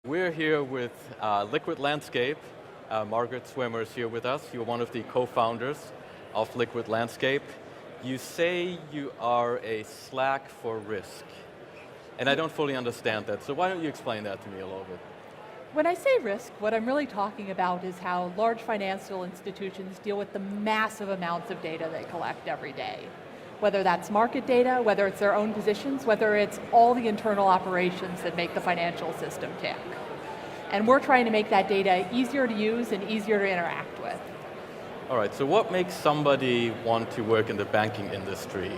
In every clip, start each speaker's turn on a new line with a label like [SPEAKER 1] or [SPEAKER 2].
[SPEAKER 1] We're here with Liquid Landscape. Margit Zwemer is here with us. You're one of the co-founders of Liquid Landscape. You say you are a Slack for risk. And I don't fully understand that, so why don't you explain that to me a little bit?
[SPEAKER 2] When I say risk, what I'm really talking about is how large financial institutions deal with the massive amounts of data they collect every day. Whether that's market data, whether it's their own positions, whether it's all the internal operations that make the financial system tick. And we're trying to make that data easier to use and easier to interact with.
[SPEAKER 1] All right, so what makes somebody want to work in the banking industry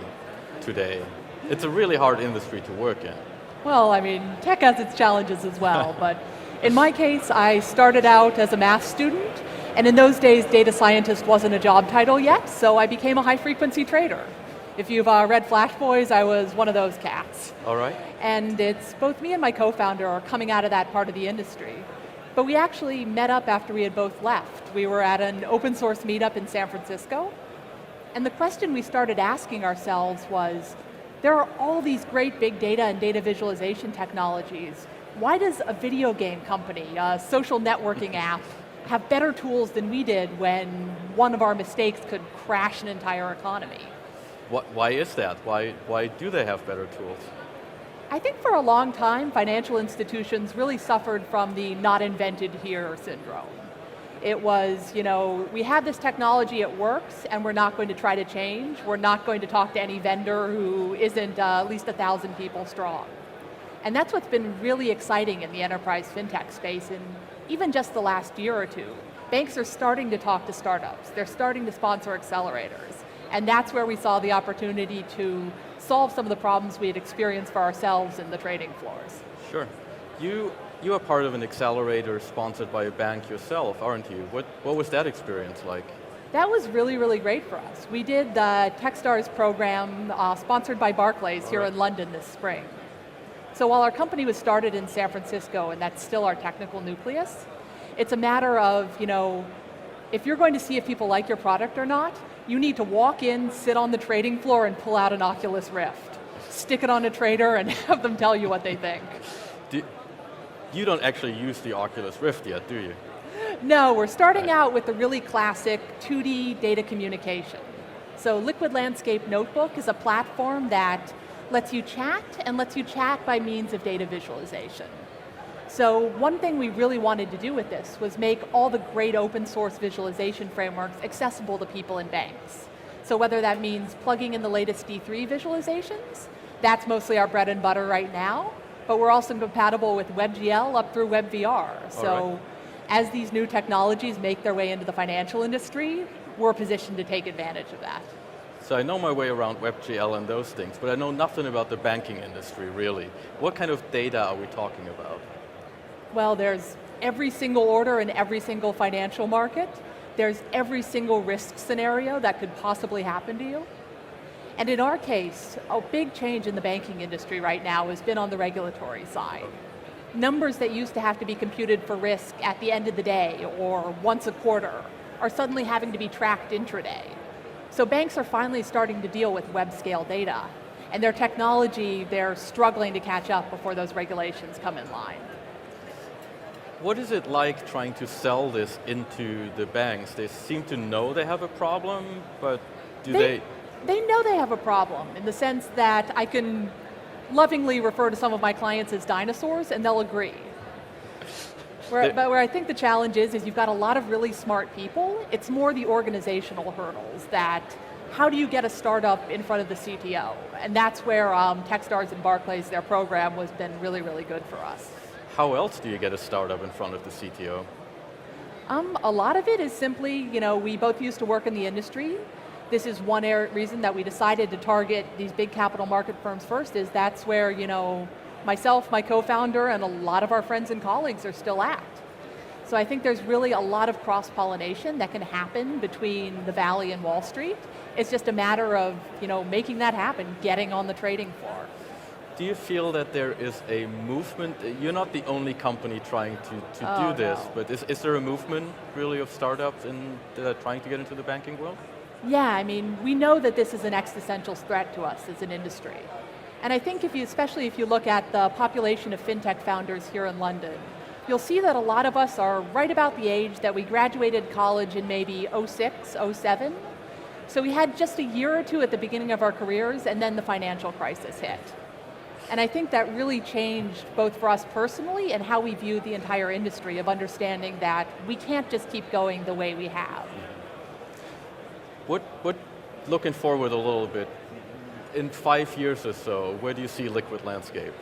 [SPEAKER 1] today? It's a really hard industry to work in.
[SPEAKER 2] Well, I mean, tech has its challenges as well, but in my case, I started out as a math student, and in those days, data scientist wasn't a job title yet, so I became a high-frequency trader. If you've read Flash Boys, I was one of those cats.
[SPEAKER 1] All right.
[SPEAKER 2] And it's both me and my co-founder are coming out of that part of the industry. But we actually met up after we had both left. We were at an open source meetup in San Francisco, and the question we started asking ourselves was, there are all these great big data and data visualization technologies. Why does a video game company, a social networking app, have better tools than we did when one of our mistakes could crash an entire economy?
[SPEAKER 1] Why is that? Why do they have better tools?
[SPEAKER 2] I think for a long time, financial institutions really suffered from the not invented here syndrome. It was, we have this technology, it works, and we're not going to try to change. We're not going to talk to any vendor who isn't at least 1,000 people strong. And that's what's been really exciting in the enterprise fintech space in even just the last year or two. Banks are starting to talk to startups. They're starting to sponsor accelerators. And that's where we saw the opportunity to solve some of the problems we had experienced for ourselves in the trading floors.
[SPEAKER 1] Sure. You are part of an accelerator sponsored by a bank yourself, aren't you? What was that experience like?
[SPEAKER 2] That was really, really great for us. We did the TechStars program sponsored by Barclays here in London this spring. So while our company was started in San Francisco, and that's still our technical nucleus, it's a matter of, if you're going to see if people like your product or not, you need to walk in, sit on the trading floor, and pull out an Oculus Rift. Stick it on a trader and have them tell you what they think.
[SPEAKER 1] You don't actually use the Oculus Rift yet, do you?
[SPEAKER 2] No, we're starting out with the really classic 2D data communication. So Liquid Landscape Notebook is a platform that lets you chat, and lets you chat by means of data visualization. So one thing we really wanted to do with this was make all the great open source visualization frameworks accessible to people in banks. So whether that means plugging in the latest D3 visualizations, that's mostly our bread and butter right now, but we're also compatible with WebGL up through WebVR. So as these new technologies make their way into the financial industry, we're positioned to take advantage of that.
[SPEAKER 1] So I know my way around WebGL and those things, but I know nothing about the banking industry, really. What kind of data are we talking about?
[SPEAKER 2] Well, there's every single order in every single financial market. There's every single risk scenario that could possibly happen to you. And in our case, a big change in the banking industry right now has been on the regulatory side. Numbers that used to have to be computed for risk at the end of the day or once a quarter are suddenly having to be tracked intraday. So banks are finally starting to deal with web scale data. And their technology, they're struggling to catch up before those regulations come in line.
[SPEAKER 1] What is it like trying to sell this into the banks? They seem to know they have a problem, but do they?
[SPEAKER 2] They know they have a problem in the sense that I can lovingly refer to some of my clients as dinosaurs and they'll agree. But where I think the challenge is you've got a lot of really smart people. It's more the organizational hurdles that, how do you get a startup in front of the CTO? And that's where TechStars and Barclays, their program, has been really, really good for us.
[SPEAKER 1] How else do you get a startup in front of the CTO?
[SPEAKER 2] A lot of it is simply, we both used to work in the industry. This is one reason that we decided to target these big capital market firms first, is that's where, myself, my co-founder, and a lot of our friends and colleagues are still at. So I think there's really a lot of cross-pollination that can happen between the Valley and Wall Street. It's just a matter of, making that happen, getting on the trading floor.
[SPEAKER 1] Do you feel that there is a movement? You're not the only company trying to do this,
[SPEAKER 2] no.
[SPEAKER 1] But is there a movement really of startups that are trying to get into the banking world?
[SPEAKER 2] Yeah, we know that this is an existential threat to us as an industry. And I think especially if you look at the population of fintech founders here in London, you'll see that a lot of us are right about the age that we graduated college in maybe '06, '07. So we had just a year or two at the beginning of our careers, and then the financial crisis hit. And I think that really changed both for us personally and how we view the entire industry of understanding that we can't just keep going the way we have.
[SPEAKER 1] What looking forward a little bit, in 5 years or so, where do you see Liquid Landscape?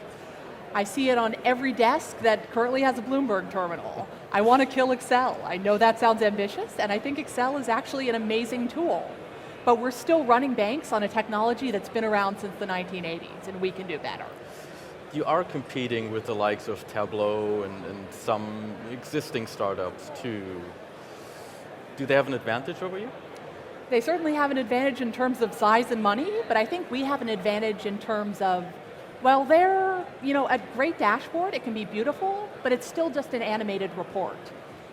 [SPEAKER 2] I see it on every desk that currently has a Bloomberg terminal. I want to kill Excel. I know that sounds ambitious, and I think Excel is actually an amazing tool. But we're still running banks on a technology that's been around since the 1980s, and we can do better.
[SPEAKER 1] You are competing with the likes of Tableau and some existing startups too. Do they have an advantage over you?
[SPEAKER 2] They certainly have an advantage in terms of size and money, but I think we have an advantage in terms of, well, they're, a great dashboard, it can be beautiful, but it's still just an animated report.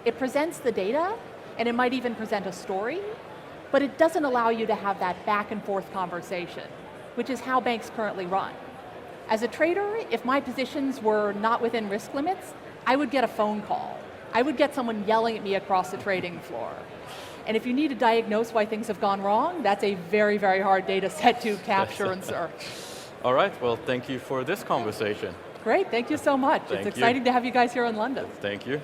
[SPEAKER 2] It presents the data, and it might even present a story, but it doesn't allow you to have that back and forth conversation, which is how banks currently run. As a trader, if my positions were not within risk limits, I would get a phone call. I would get someone yelling at me across the trading floor. And if you need to diagnose why things have gone wrong, that's a very, very hard data set to capture and search.
[SPEAKER 1] All right, well, thank you for this conversation.
[SPEAKER 2] Great, thank you so much. It's exciting to have you guys here in London.
[SPEAKER 1] Thank you.